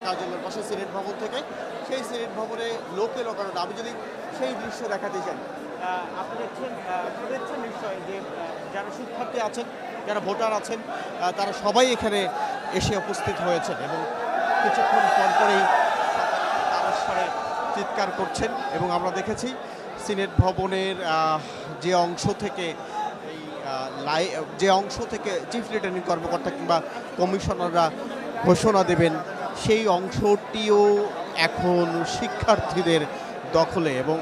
কার্যালয়ের পাশে সিনেট ভবন থেকে সেই সিনেট ভবনে লোকে লোকারণ্য। আমি যদি সেই দৃশ্য দেখাতে চাই, আপনি দেখছেন নিশ্চয় যে যারা শিক্ষার্থী আছেন, যারা ভোটার আছেন, তারা সবাই এখানে এসে উপস্থিত হয়েছেন এবং কিছুক্ষণ পর পরেই তারস্বরে চিৎকার করছেন। এবং আমরা দেখেছি সিনেট ভবনের যে অংশ থেকে চিফ রিটার্নিং কর্মকর্তা কিংবা কমিশনাররা ঘোষণা দেবেন, সেই অংশটিও এখন শিক্ষার্থীদের দখলে এবং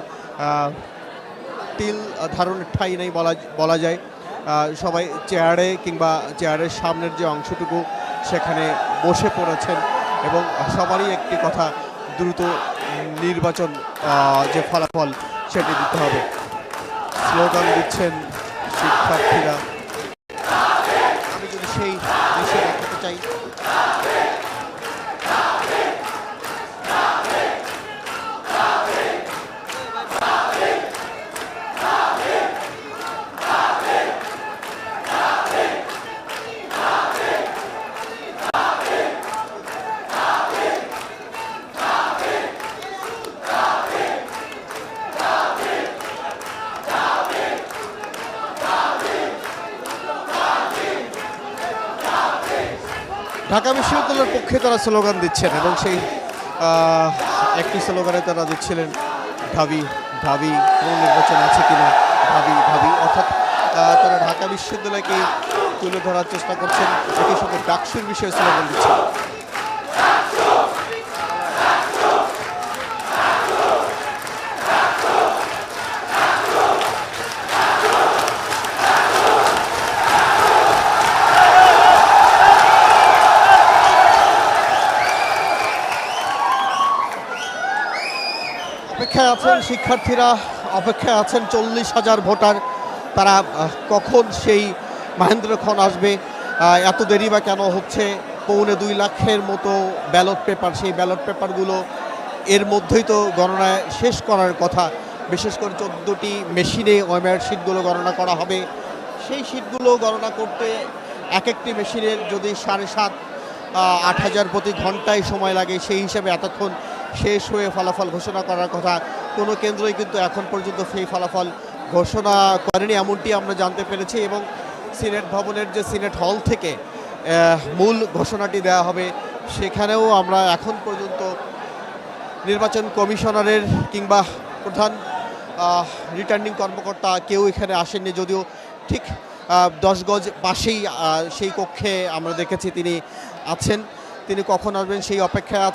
তিল ধারণের ঠাঁই নেই বলা যায়। সবাই চেয়ারে কিংবা চেয়ারের সামনের যে অংশটুকু সেখানে বসে পড়েছেন এবং সবারই একটি কথা, দ্রুত নির্বাচন যে ফলাফল সেটি দিতে হবে। স্লোগান দিচ্ছেন শিক্ষার্থীরা। আমি যদি সেই দৃশ্য দেখাতে চাই, ঢাকা বিশ্ববিদ্যালয়ের পক্ষে তারা স্লোগান দিচ্ছেন এবং সেই একটি স্লোগানে তারা দিচ্ছিলেন ঢাবি ঢাবি, কোনো নির্বাচন আছে কিনা, ঢাবি ঢাবি। অর্থাৎ তারা ঢাকা বিশ্ববিদ্যালয়কেই তুলে ধরার চেষ্টা করছেন, একই সঙ্গে ডাকসুর বিষয়ে স্লোগান দিচ্ছেন। অপেক্ষায় আছেন শিক্ষার্থীরা, অপেক্ষায় আছেন 40,000 ভোটার। তারা কখন সেই মাহেন্দ্রক্ষণ আসবে, এত দেরি বা কেন হচ্ছে? 1.25 লাখের মতো ব্যালট পেপার, সেই ব্যালট পেপারগুলো এর মধ্যেই তো গণনায় শেষ করার কথা। বিশেষ করে 14টি মেশিনে ওএমআর শিটগুলো গণনা করা হবে। সেই শিটগুলো গণনা করতে এক একটি মেশিনের যদি 7.5 8,000 প্রতি ঘন্টায় সময় লাগে, সেই হিসাবে এতক্ষণ শেষ হয়ে ফলাফল ঘোষণা করার কথা। কোনো কেন্দ্রই কিন্তু এখন পর্যন্ত সেই ফলাফল ঘোষণা করেনি, এমনটি আমরা জানতে পেরেছি। এবং সিনেট ভবনের যে সিনেট হল থেকে মূল ঘোষণাটি দেওয়া হবে, সেখানেও আমরা এখন পর্যন্ত নির্বাচন কমিশনারের কিংবা প্রধান রিটার্নিং কর্মকর্তা কেউ এখানে আসেননি। যদিও ঠিক 10 গজ পাশেই সেই কক্ষে আমরা দেখেছি তিনি আছেন। তিনি কখন আসবেন সেই অপেক্ষায় আছেন।